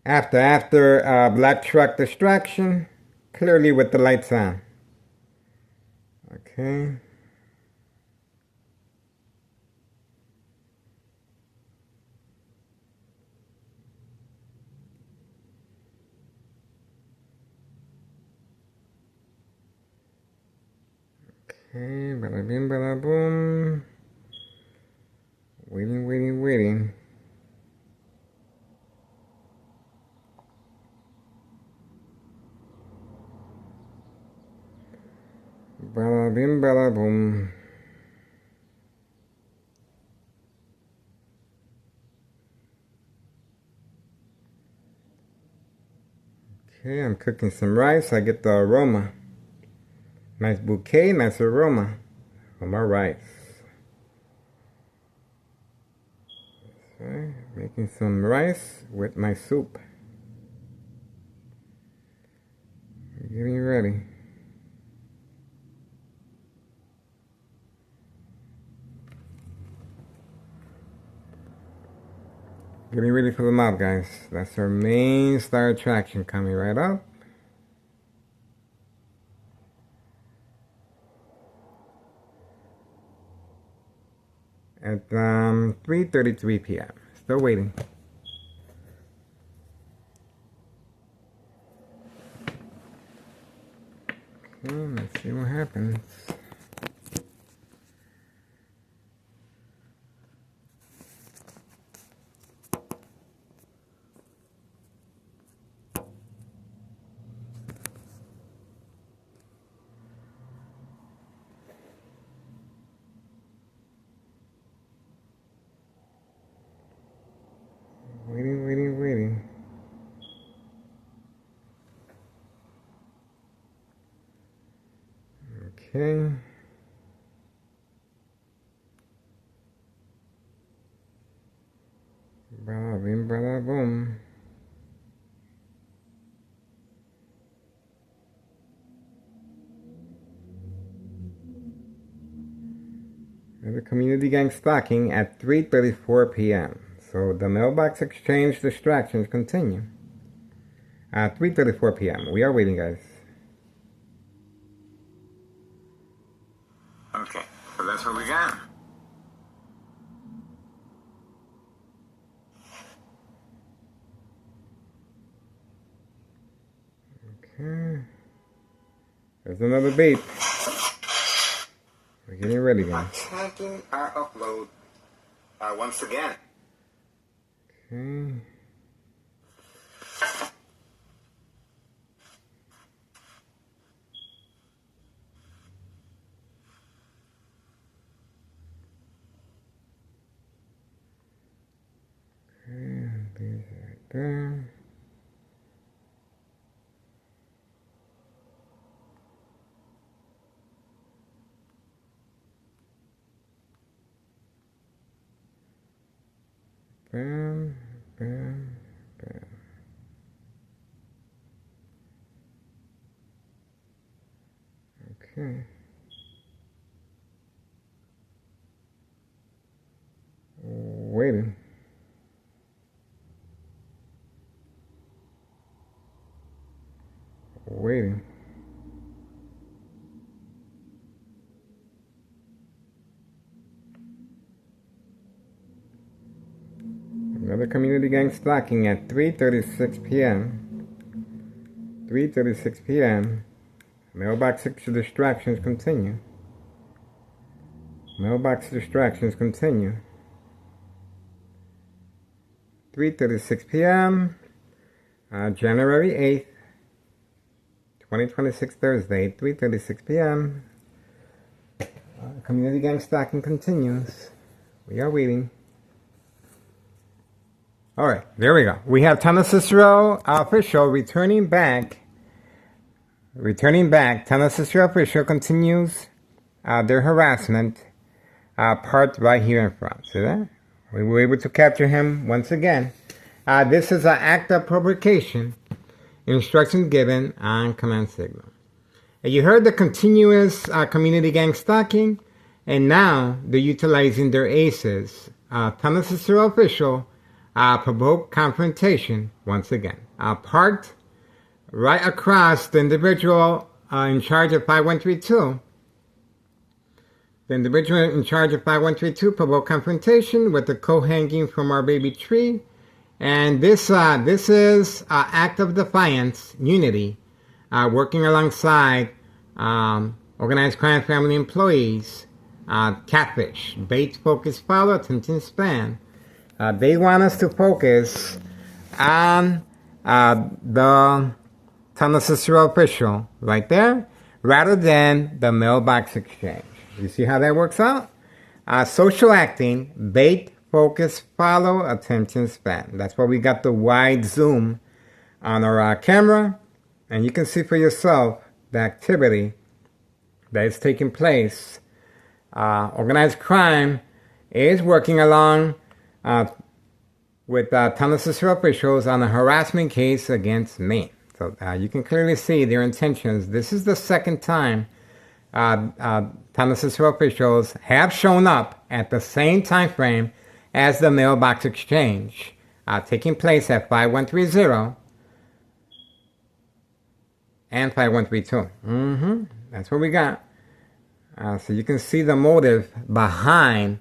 After black truck distraction, clearly with the lights on. Okay. Okay, bada bing, bada boom. Waiting. Bada bing, bada boom. Okay, I'm cooking some rice. I get the aroma. Nice bouquet, nice aroma from our rice. Okay, making some rice with my soup. Getting ready. Getting ready for the mob, guys. That's our main star attraction coming right up. At 3:33 p.m. Still waiting. Okay, let's see what happens. Waiting. Okay. Bada bing, bada boom. The community gang stocking at 3:34 p.m. So the mailbox exchange distractions continue. At 3:34 p.m. We are waiting, guys. Okay, so that's what we got. Okay. There's another beep. We're getting ready, guys. Attacking our upload once again. Okay. These right there. Bam. Okay. Waiting. Another community gang stocking at 3:36 p.m. 3:36 p.m. Mailbox distractions continue. 3:36 p.m. January 8th, 2026 Thursday, 3:36 p.m. Community gang stocking continues. We are waiting. Alright, there we go. We have Tana Cicero official returning back. Tana Cicero official continues their harassment part right here in front. See that? We were able to capture him once again. This is an act of provocation. Instructions given on command signal. And you heard the continuous community gang stalking, and now they're utilizing their aces. Tana Cicero official provoked confrontation once again. Parked right across the individual in charge of 5132. The individual in charge of 5132 provoked confrontation with the coat hanging from our baby tree. And this is act of defiance, unity, working alongside organized crime family employees, catfish, bait, focus, follow, attention span. They want us to focus on the Tunnel Cicero official right there, rather than the mailbox exchange. You see how that works out? Social acting, bait, focus, follow, attention span. That's why we got the wide zoom on our camera, and you can see for yourself the activity that is taking place. Organized crime is working along with Tunnel Cicero officials on a harassment case against me. So you can clearly see their intentions. This is the second time Tunnel Cicero officials have shown up at the same time frame as the mailbox exchange, taking place at 5130 and 5132. That's what we got. So you can see the motive behind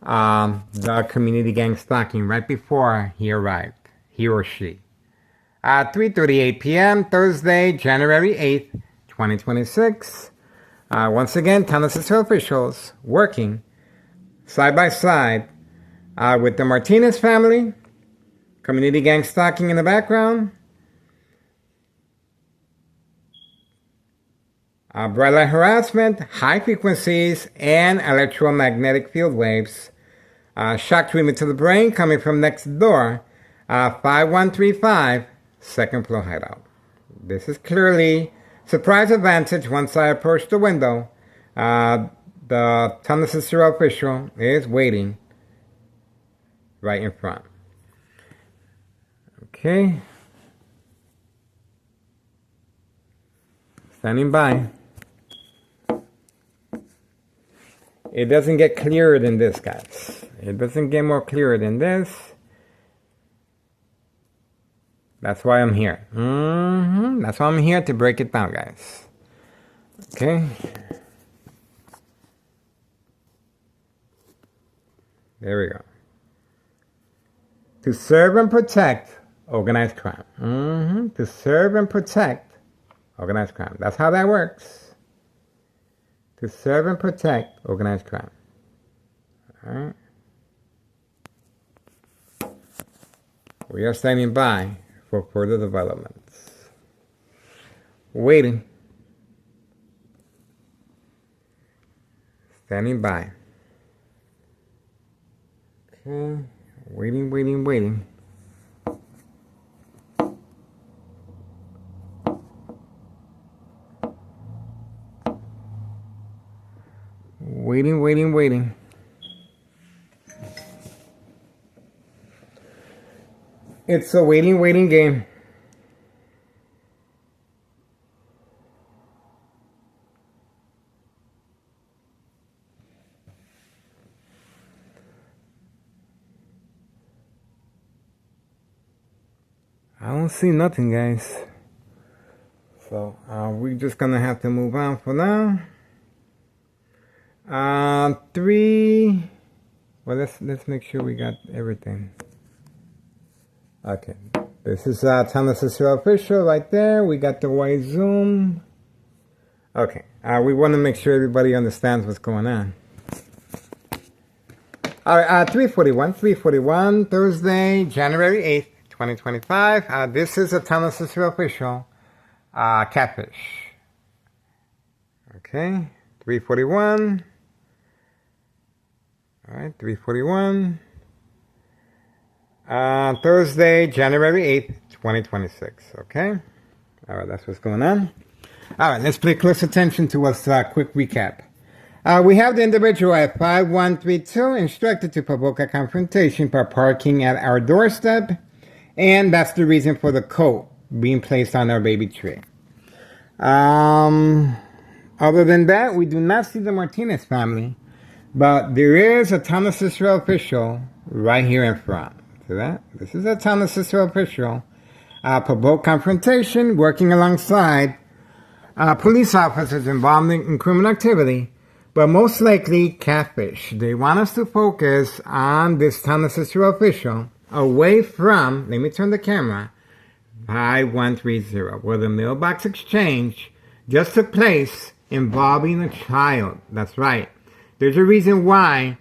the community gang stalking right before he arrived, he or she. 3:38 p.m. Thursday, January 8th, 2026. Once again, Tunnel Cicero officials working side by side with the Martinez family, community gang stalking in the background, bright light harassment, high frequencies, and electromagnetic field waves. Shock treatment to the brain coming from next door, 5135 second floor hideout. This is clearly surprise advantage. Once I approach the window, the Tunnel Cicero official is waiting right in front. Okay. Standing by. It doesn't get clearer than this, guys. It doesn't get more clearer than this. That's why I'm here. That's why I'm here, to break it down, guys. Okay. There we go. To serve and protect organized crime. To serve and protect organized crime. That's how that works. To serve and protect organized crime. All right. We are standing by for further developments. Waiting. Standing by. Okay. Waiting. Waiting. Waiting, waiting. It's a waiting game. I don't see nothing, guys. So we're just gonna have to move on for now. 3. Well, let's make sure we got everything. Okay, this is Tunnel Cicero official right there. We got the white zoom. Okay, we want to make sure everybody understands what's going on. All right, 341, Thursday, January 8th, 2025. This is a Tunnel Cicero official, catfish. Okay, 341. All right, 341. Thursday, January 8th, 2026. Okay? All right, that's what's going on. All right, let's pay close attention to what's quick recap. We have the individual at 5132 instructed to provoke a confrontation by parking at our doorstep, and that's the reason for the coat being placed on our baby tree. Other than that, we do not see the Martinez family, but there is a Tunnel Cicero official right here in front. See that? This is a town assistant official. Provoked confrontation, working alongside police officers involved in criminal activity, but most likely catfish. They want us to focus on this town assistant official away from, let me turn the camera, 5130, where the mailbox exchange just took place involving a child. That's right. There's a reason why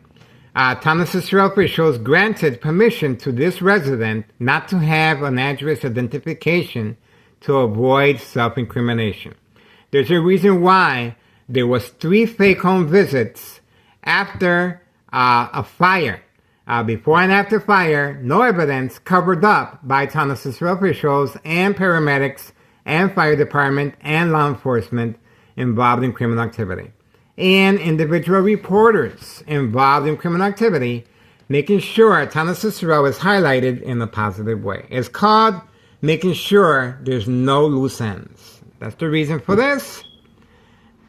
town assistant officials granted permission to this resident not to have an address identification to avoid self-incrimination. There's a reason why there was 3 fake home visits after a fire. Before and after fire, no evidence covered up by town assistant officials and paramedics and fire department and law enforcement involved in criminal activity. And individual reporters involved in criminal activity, making sure town assistant is highlighted in a positive way. It's called making sure there's no loose ends. That's the reason for this.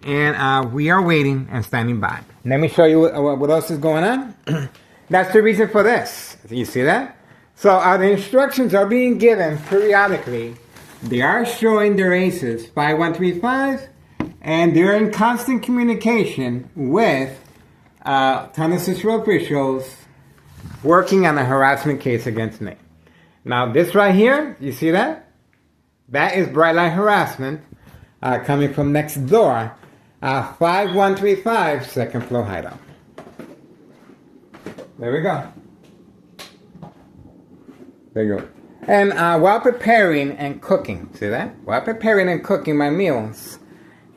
And we are waiting and standing by. Let me show you what else is going on. That's the reason for this. You see that? So the instructions are being given periodically. They are showing their aces, 5135, and they're in constant communication with town assistant officials working on a harassment case against me. Now this right here, you see that? That is bright light harassment coming from next door, 5135 second floor hideout. There we go. There you go. And while preparing and cooking, see that? While preparing and cooking my meals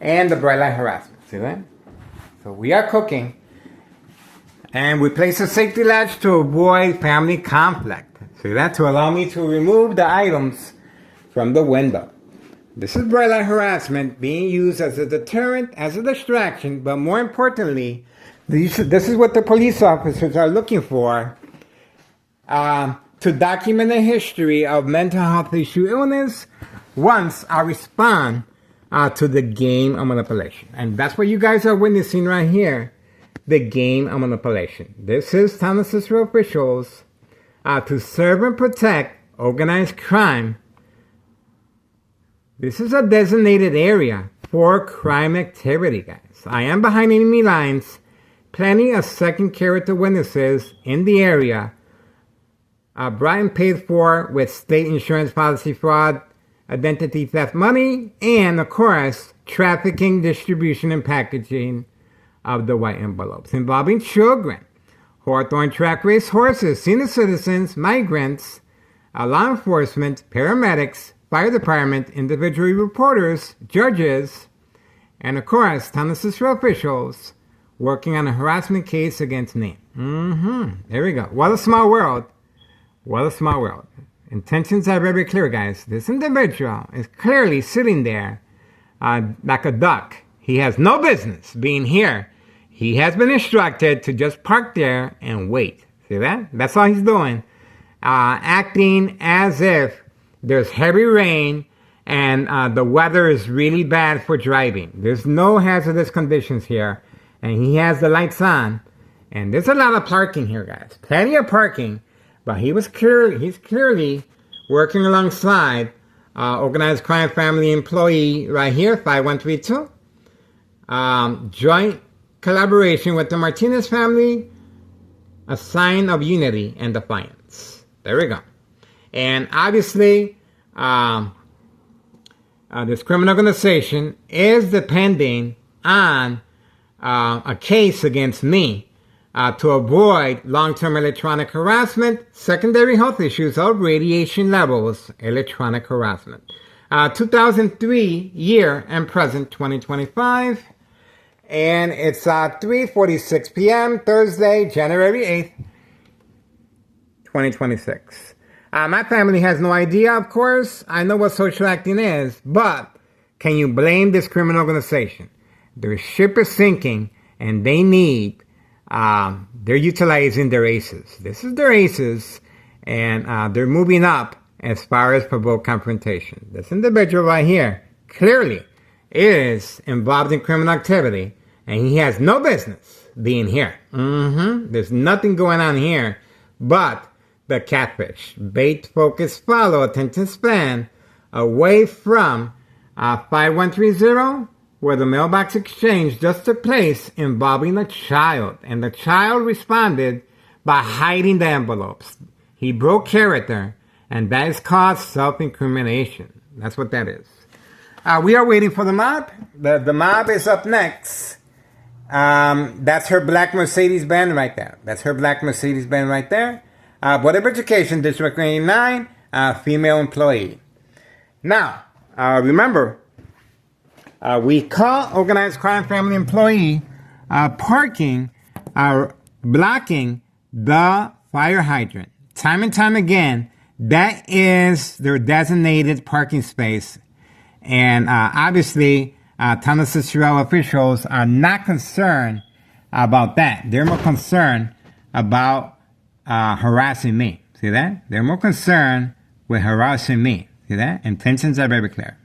and the bright light harassment, see that? So we are cooking and we place a safety latch to avoid family conflict. See that? To allow me to remove the items from the window. This is bright light harassment being used as a deterrent, as a distraction, but more importantly, this is what the police officers are looking for to document a history of mental health issue illness once I respond to the game of manipulation. And that's what you guys are witnessing right here, the game of manipulation. This is town assistant officials to serve and protect organized crime. This is a designated area for crime activity, guys. I am behind enemy lines, planning a second character witnesses in the area, brought and paid for with state insurance policy fraud, identity theft money, and of course, trafficking, distribution, and packaging of the white envelopes involving children, Hawthorne track race horses, senior citizens, migrants, law enforcement, paramedics, fire department, individual reporters, judges, and of course, town assistant officials working on a harassment case against me. There we go. What a small world. What a small world. Intentions are very clear, guys. This individual is clearly sitting there like a duck. He has no business being here. He has been instructed to just park there and wait. See that? That's all he's doing. Acting as if there's heavy rain and the weather is really bad for driving. There's no hazardous conditions here. And he has the lights on. And there's a lot of parking here, guys. Plenty of parking. But he's clearly working alongside organized crime family employee right here, 5132. Joint collaboration with the Martinez family, a sign of unity and defiance. There we go. And obviously, this criminal organization is depending on a case against me to avoid long-term electronic harassment, secondary health issues of radiation levels, electronic harassment. 2003 year and present 2025. And it's 3:46 p.m. Thursday, January 8th, 2026. My family has no idea, of course. I know what social acting is, but can you blame this criminal organization? Their ship is sinking, and they need, they're utilizing their aces. This is their aces, and they're moving up as far as provoked confrontation. This individual right here clearly is involved in criminal activity, and he has no business being here. There's nothing going on here but the catfish. Bait, focus, follow, attention span, away from 5130, where the mailbox exchange just took place involving a child. And the child responded by hiding the envelopes. He broke character, and that is called self-incrimination. That's what that is. We are waiting for the mob. The mob is up next. That's her black Mercedes-Benz right there. That's her black Mercedes-Benz right there. Board of Education, District 89, female employee. Now, remember, we caught organized crime family employee blocking the fire hydrant. Time and time again, that is their designated parking space. And obviously, Town of Cicero officials are not concerned about that. They're more concerned about harassing me. See that? They're more concerned with harassing me. See that? Intentions are very clear.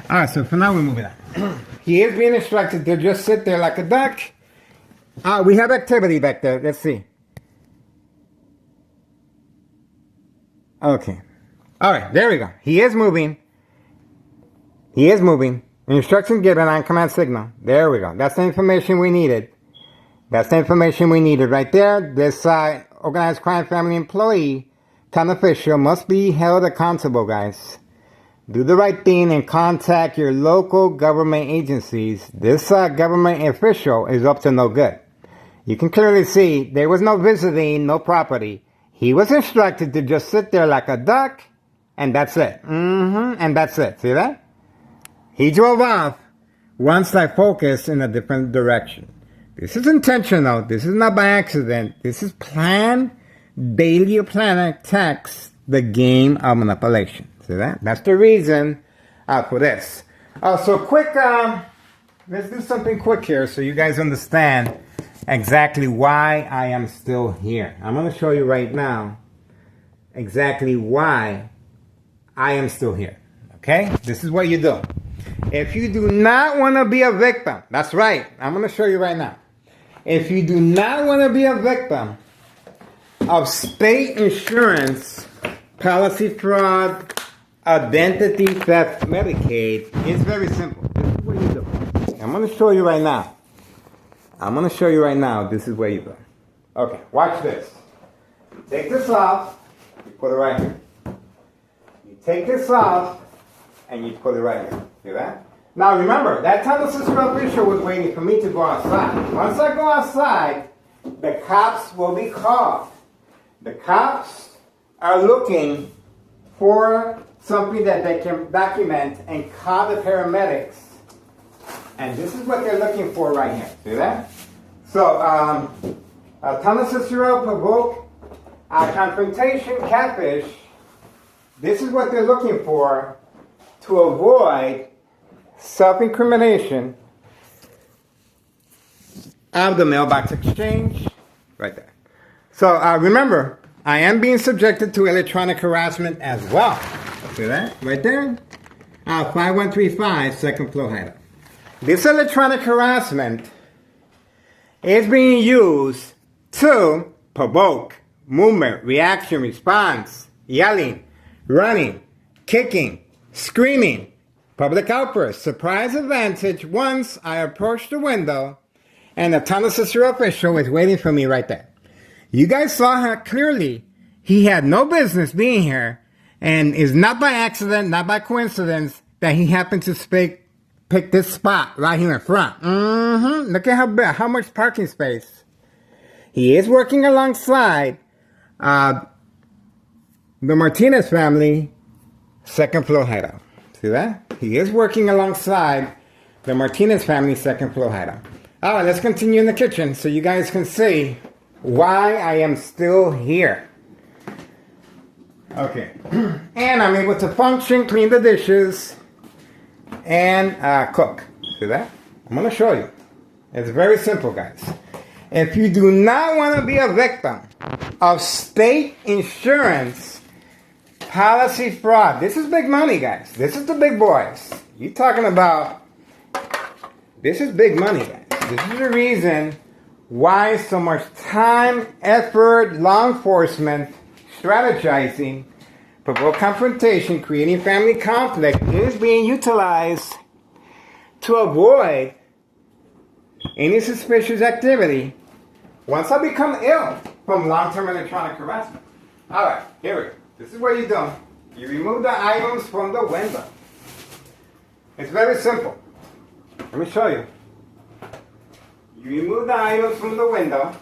Alright, so for now we're moving on. He is being instructed to just sit there like a duck. We have activity back there. Let's see. Okay. Alright, there we go. He is moving. He is moving. Instruction given on command signal. There we go. That's the information we needed. That's the information we needed right there. This organized crime family employee, town official, must be held accountable, guys. Do the right thing and contact your local government agencies. This government official is up to no good. You can clearly see there was no visiting, no property. He was instructed to just sit there like a duck, and that's it. And that's it. See that? He drove off once I focused in a different direction. This is intentional. This is not by accident. This is planned, daily plan attacks, the game of manipulation. See that? That's the reason for this. So quick, let's do something quick here so you guys understand exactly why I am still here. I'm going to show you right now exactly why I am still here. Okay? This is what you do. If you do not want to be a victim, that's right, I'm going to show you right now. If you do not want to be a victim of state insurance, policy fraud, identity theft, Medicaid, it's very simple. This is what you do. I'm going to show you right now. I'm going to show you right now. This is what you do. Okay, watch this. You take this off, you put it right here. You take this off, and you put it right here. See that? Now remember, that time the Cicero official was waiting for me to go outside. Once I go outside, the cops will be called. The cops are looking for something that they can document and call the paramedics. And this is what they're looking for right here. See that? So, Thomas Cicero provoke confrontation, catfish. This is what they're looking for to avoid self-incrimination of the mailbox exchange. Right there. So, remember, I am being subjected to electronic harassment as well. See that? Right there? 5135, second floor hideout. This electronic harassment is being used to provoke movement, reaction, response, yelling, running, kicking, screaming, public outburst, surprise advantage once I approach the window and the Town of Cicero official is waiting for me right there. You guys saw how clearly he had no business being here, and it's not by accident, not by coincidence that he happened to pick this spot right here in front. Look at how much parking space. He is working alongside the Martinez family, second floor hideout. See that? He is working alongside the Martinez family, second floor hideout. All right, let's continue in the kitchen so you guys can see why I am still here. Okay. And I'm able to function, clean the dishes, and cook. See that? I'm going to show you. It's very simple, guys. If you do not want to be a victim of state insurance policy fraud, this is big money, guys. This is the big boys. You're talking about, this is big money, guys. This is the reason why so much time, effort, law enforcement, strategizing, provoke confrontation, creating family conflict is being utilized to avoid any suspicious activity once I become ill from long-term electronic harassment. Alright, here we go. This is what you do. You remove the items from the window. It's very simple. Let me show you. You remove the items from the window.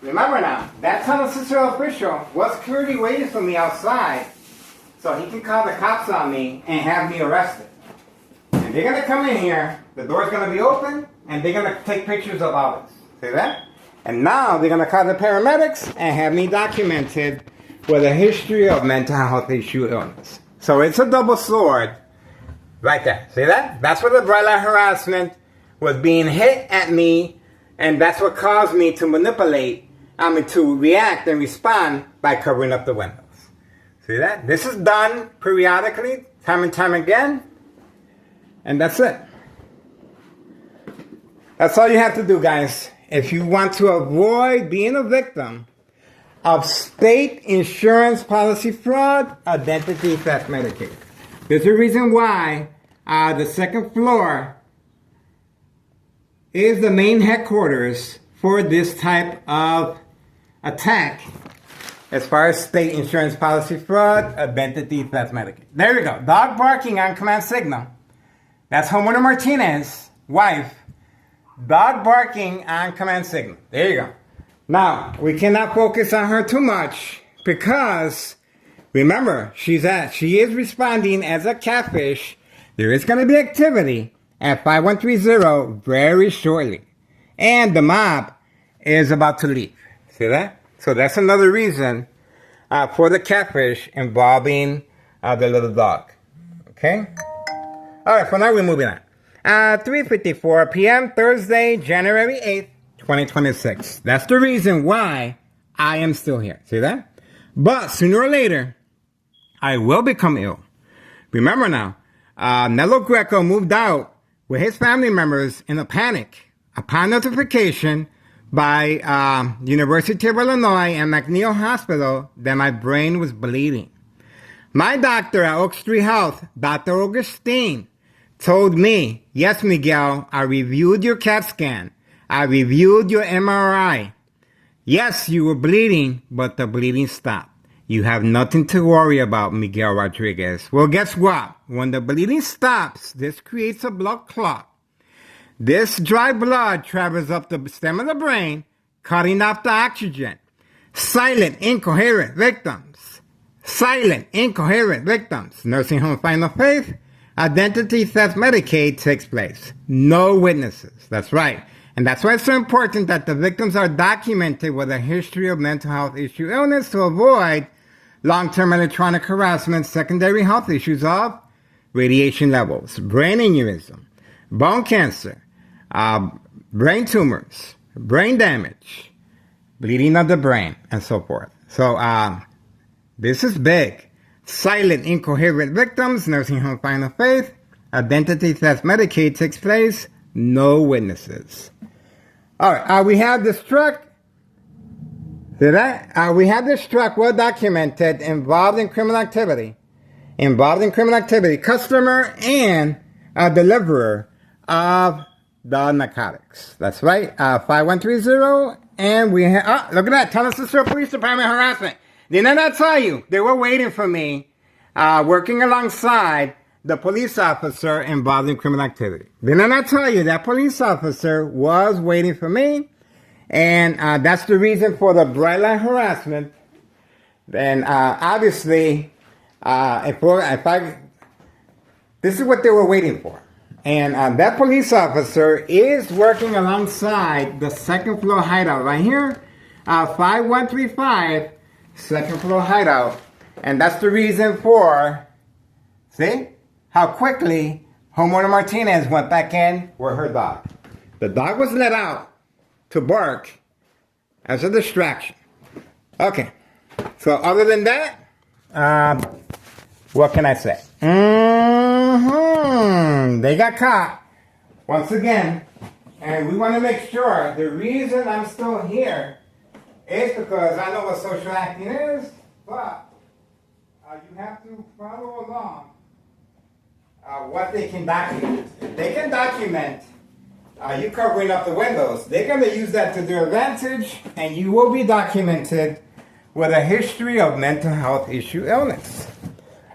Remember now, that tunnel sister official was clearly waiting for me outside so he can call the cops on me and have me arrested. And they're going to come in here, the door's going to be open, and they're going to take pictures of all this. See that? And now they're going to call the paramedics and have me documented with a history of mental health issue illness. So it's a double sword right there. See that? That's where the bright light harassment was being hit at me, and that's what caused me to to react and respond by covering up the windows. See that? This is done periodically, time and time again, and that's it. That's all you have to do, guys. If you want to avoid being a victim of state insurance policy fraud, identity theft, Medicaid. There's a reason why the second floor is the main headquarters for this type of attack as far as state insurance policy fraud, identity theft, Medicaid. There we go. Dog barking on command signal. That's homeowner Martinez's wife. Dog barking on command signal. There you go. Now, we cannot focus on her too much because, remember, she is responding as a catfish. There is going to be activity at 5130 very shortly. And the mob is about to leave. See that? So that's another reason for the catfish involving the little dog. Okay? All right, for now we're moving on. 3:54 p.m. Thursday, January 8th, 2026. That's the reason why I am still here. See that? But sooner or later, I will become ill. Remember now, Nello Greco moved out with his family members in a panic upon notification by University of Illinois and McNeil Hospital that my brain was bleeding. My doctor at Oak Street Health, Dr. Augustine, told me, yes, Miguel, I reviewed your CAT scan. I reviewed your MRI. Yes, you were bleeding, but the bleeding stopped. You have nothing to worry about, Miguel Rodriguez. Well, guess what? When the bleeding stops, this creates a blood clot. This dry blood travels up the stem of the brain, cutting off the oxygen. Silent, incoherent victims. Silent, incoherent victims. Nursing home final faith. Identity theft Medicaid takes place. No witnesses. That's right. And that's why it's so important that the victims are documented with a history of mental health issue illness to avoid long-term electronic harassment, secondary health issues of radiation levels, brain aneurysm, bone cancer, brain tumors, brain damage, bleeding of the brain, and so forth. So this is big. Silent, incoherent victims, nursing home final faith, identity theft Medicaid takes place, no witnesses. All right, we have this truck. We have this truck well documented, involved in criminal activity. Customer and deliverer of the narcotics. That's right, 5130, and we have, look at that, Tunnel Sister Police Department harassment. Did I not tell you? They were waiting for me, working alongside the police officer involved in criminal activity. Did I not tell you that police officer was waiting for me? And that's the reason for the bright light harassment. Then obviously, this is what they were waiting for. And that police officer is working alongside the second floor hideout right here, 5135. Second floor hideout. And that's the reason for, see, how quickly homeowner Martinez went back in with her dog. The dog was let out to bark as a distraction. Okay. So other than that, what can I say? They got caught once again And we want to make sure the reason I'm still here is because I know what social acting is, but you have to follow along what they can document. If they can document you covering up the windows, they're going to use that to their advantage, and you will be documented with a history of mental health issue illness.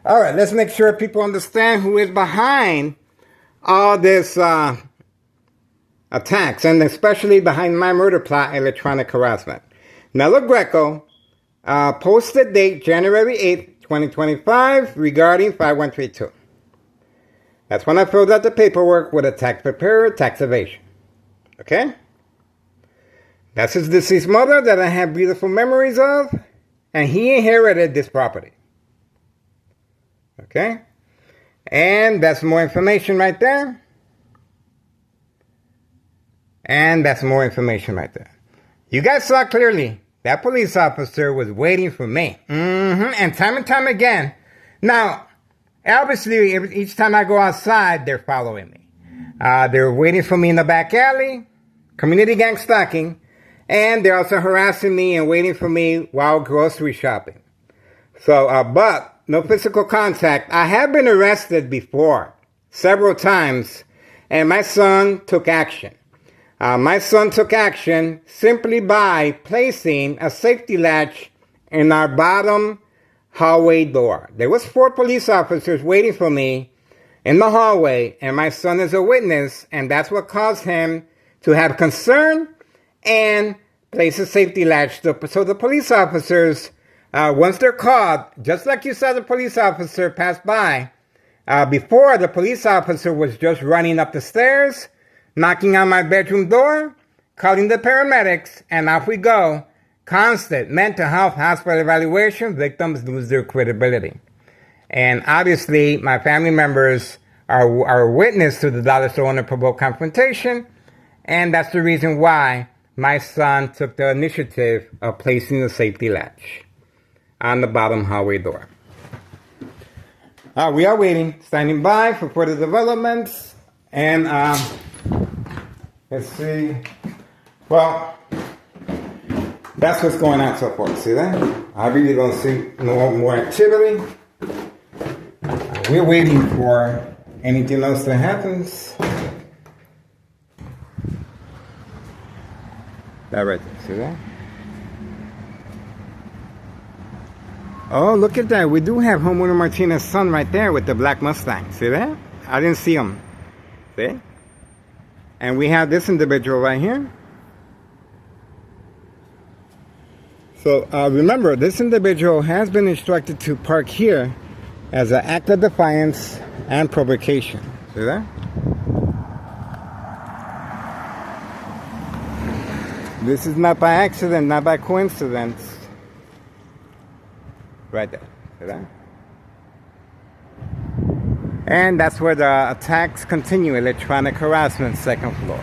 All right, let's make sure people understand who is behind all this attacks, and especially behind my murder plot, electronic harassment. Nella Greco posted date January 8th, 2025 regarding 5132. That's when I filled out the paperwork with a tax preparer, tax evasion. Okay? That's his deceased mother that I have beautiful memories of, and he inherited this property. Okay? And that's more information right there. And that's more information right there. You guys saw clearly that police officer was waiting for me. And time again. Now, obviously, each time I go outside, they're following me. They're waiting for me in the back alley, community gang stalking, and they're also harassing me and waiting for me while grocery shopping. So, but no physical contact. I have been arrested before, several times, and my son took action. My son took action simply by placing a safety latch in our bottom hallway door. There was 4 police officers waiting for me in the hallway, and my son is a witness, and that's what caused him to have concern and place a safety latch. So the police officers, once they're caught, just like you saw the police officer pass by, before the police officer was just running up the stairs, knocking on my bedroom door, calling the paramedics, and off we go. Constant mental health hospital evaluation, victims lose their credibility. And obviously, my family members are witness to the dollar store unprovoked confrontation, and that's the reason why my son took the initiative of placing the safety latch on the bottom hallway door. We are waiting, standing by for further developments, and let's see. Well, that's what's going on so far. See that? I really don't see no more activity. We're waiting for anything else that happens. That right there. See that? Oh, look at that. We do have homeowner Martinez's son right there with the black Mustang. See that? I didn't see him. See? And we have this individual right here. So remember, this individual has been instructed to park here as an act of defiance and provocation. See that? This is not by accident, not by coincidence. Right there. See that? And that's where the attacks continue. Electronic harassment, 2nd floor.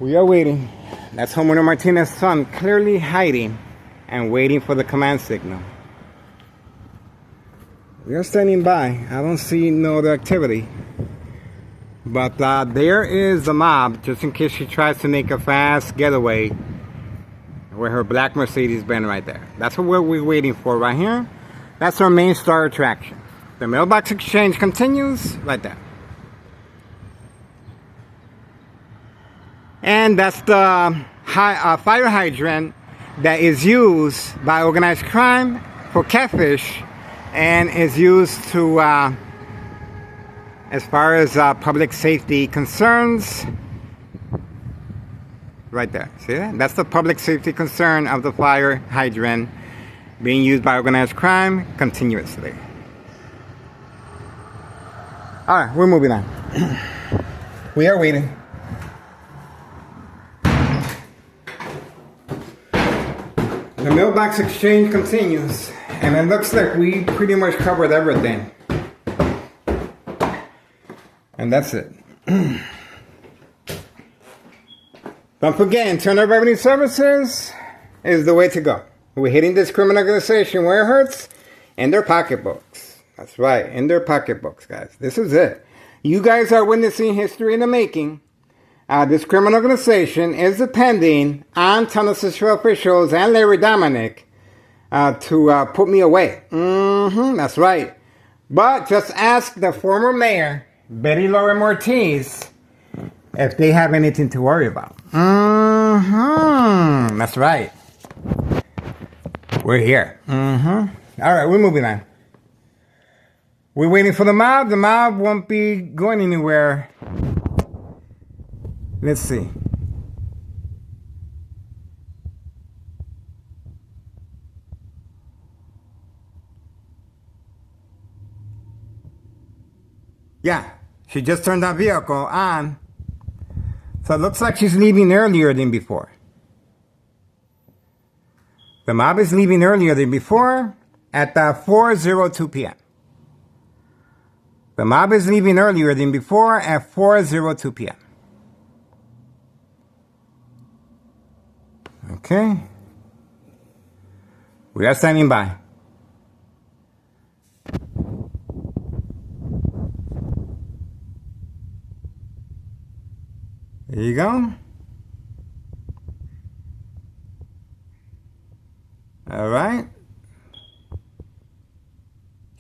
We are waiting. That's homeowner Martinez's son clearly hiding and waiting for the command signal. We are standing by. I don't see no other activity. But there is the mob, just in case she tries to make a fast getaway, where her black Mercedes-Benz right there. That's what we're waiting for right here. That's our main star attraction. The mailbox exchange continues right there. And that's the fire hydrant that is used by organized crime for catfish, and is used to, as far as public safety concerns, right there. See that? That's the public safety concern of the fire hydrant being used by organized crime continuously. All right, we're moving on. We are waiting. The mailbox exchange continues, and it looks like we pretty much covered everything. And that's it. Don't forget, Internal Revenue Services is the way to go. We're hitting this criminal organization where it hurts, in their pocketbooks. That's right, in their pocketbooks, guys. This is it. You guys are witnessing history in the making. This criminal organization is depending on Tennessee officials and Larry Dominic to put me away. That's right. But just ask the former mayor, Betty Lauren Ortiz, if they have anything to worry about. That's right. We're here. All right, we're moving on. We're waiting for the mob. The mob won't be going anywhere. Let's see. Yeah, she just turned that vehicle on. So it looks like she's leaving earlier than before. The mob is leaving earlier than before at 4:02 p.m. The mob is leaving earlier than before at 4:02 p.m. Okay. We are standing by. There you go. All right.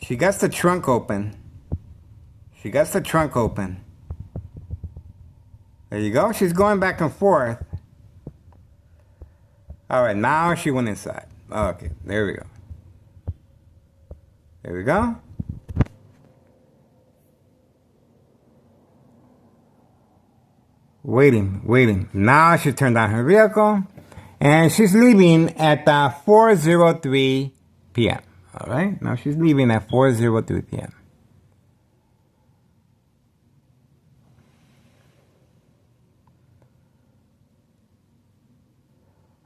She got the trunk open. She got the trunk open. There you go. She's going back and forth. All right, now she went inside. Okay, there we go. There we go. Waiting. Now she turned on her vehicle, and she's leaving at 4:03 p.m. All right, now she's leaving at 4:03 p.m.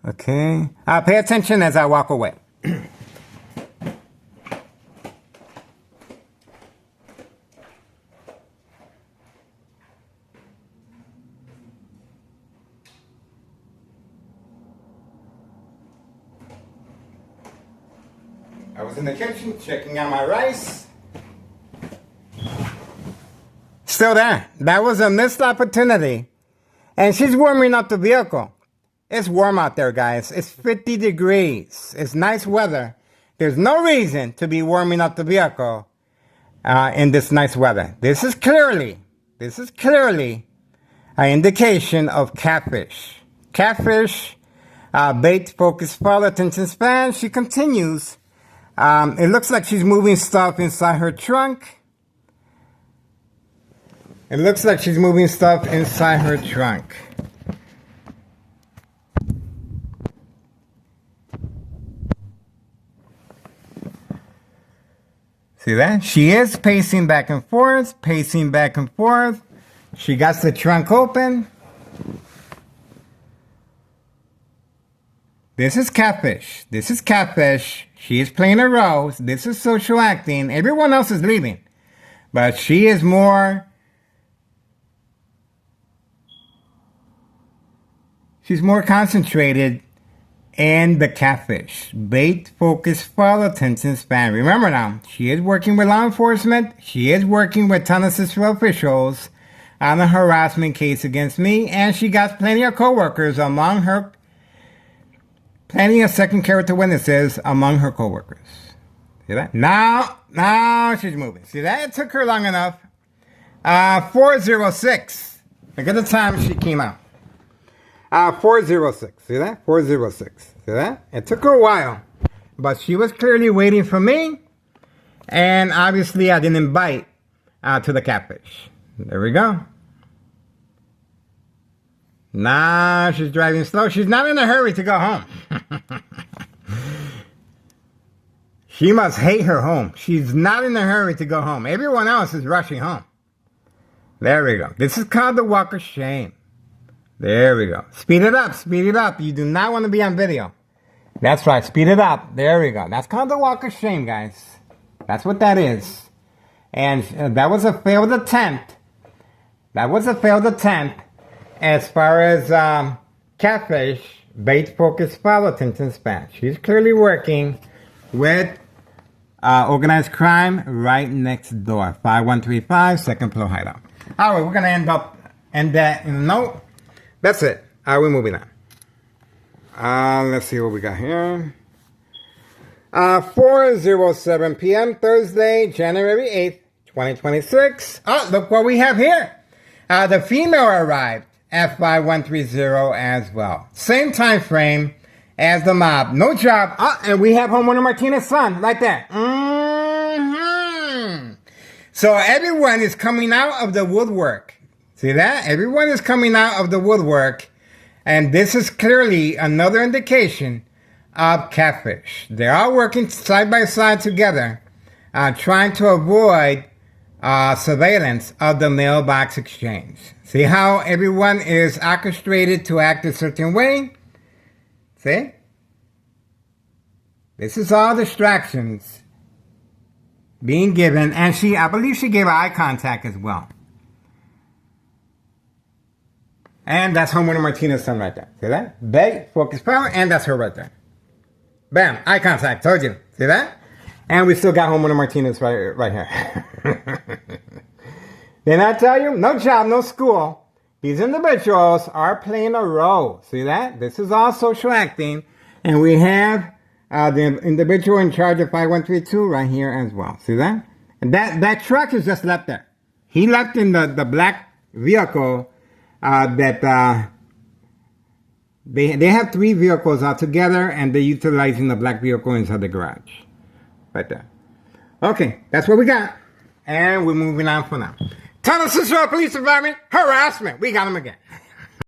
Okay. Pay attention as I walk away. I was in the kitchen checking out my rice. Still there. That was a missed opportunity. And she's warming up the vehicle. It's warm out there, guys. It's 50 degrees. It's nice weather. There's no reason to be warming up the vehicle in this nice weather. This is clearly an indication of catfish. Catfish, bait, focus, follow, attention span. She continues. It looks like she's moving stuff inside her trunk. It looks like she's moving stuff inside her trunk. See that? She is pacing back and forth. She got the trunk open. This is catfish. She is playing a role. This is social acting. Everyone else is leaving. But she is more... She's more concentrated in the catfish. Bait, focus, follow, attention span. Remember now, she is working with law enforcement. She is working with Tennessee officials on a harassment case against me. And she got plenty of co-workers among her. Plenty of second character witnesses among her co-workers. See that? Now she's moving. See that? It took her long enough. 4:06. Look at the time she came out. 4:06. See that? 4:06. See that? It took her a while. But she was clearly waiting for me. And obviously I didn't bite to the catfish. There we go. Now she's driving slow. She's not in a hurry to go home. She must hate her home. She's not in a hurry to go home. Everyone else is rushing home. There we go. This is called the walk of shame. There we go. Speed it up. You do not want to be on video. That's right. Speed it up. There we go. That's called the walk of shame, guys. That's what that is. And that was a failed attempt. As far as catfish, bait, focus, follow, attention span. She's clearly working with organized crime right next door. 5135 second floor hideout. All right, we're going to end that in a note. That's it. All right, we're moving on. Let's see what we got here. 4:07 p.m. Thursday, January 8th, 2026. Oh, look what we have here. The female arrived at 5130 as well. Same time frame as the mob. No job. And we have homeowner Martinez's son, like that. So everyone is coming out of the woodwork. See that? Everyone is coming out of the woodwork. And this is clearly another indication of catfish. They're all working side by side together, trying to avoid surveillance of the mailbox exchange. See how everyone is orchestrated to act a certain way? See? This is all distractions being given, and I believe she gave eye contact as well. And that's homeowner Martinez's son right there. See that? Bay, focus power, and that's her right there. Bam, eye contact, told you. See that? And we still got homeowner Martinez right here. Didn't I tell you? No job, no school. These individuals are playing a role. See that? This is all social acting. And we have the individual in charge of 5132 right here as well. See that? And that truck is just left there. He left in the black vehicle that they have 3 vehicles altogether, and they're utilizing the black vehicle inside the garage. Right there. Okay, that's what we got. And we're moving on for now. Tunnel Central Police Department, harassment. We got them again.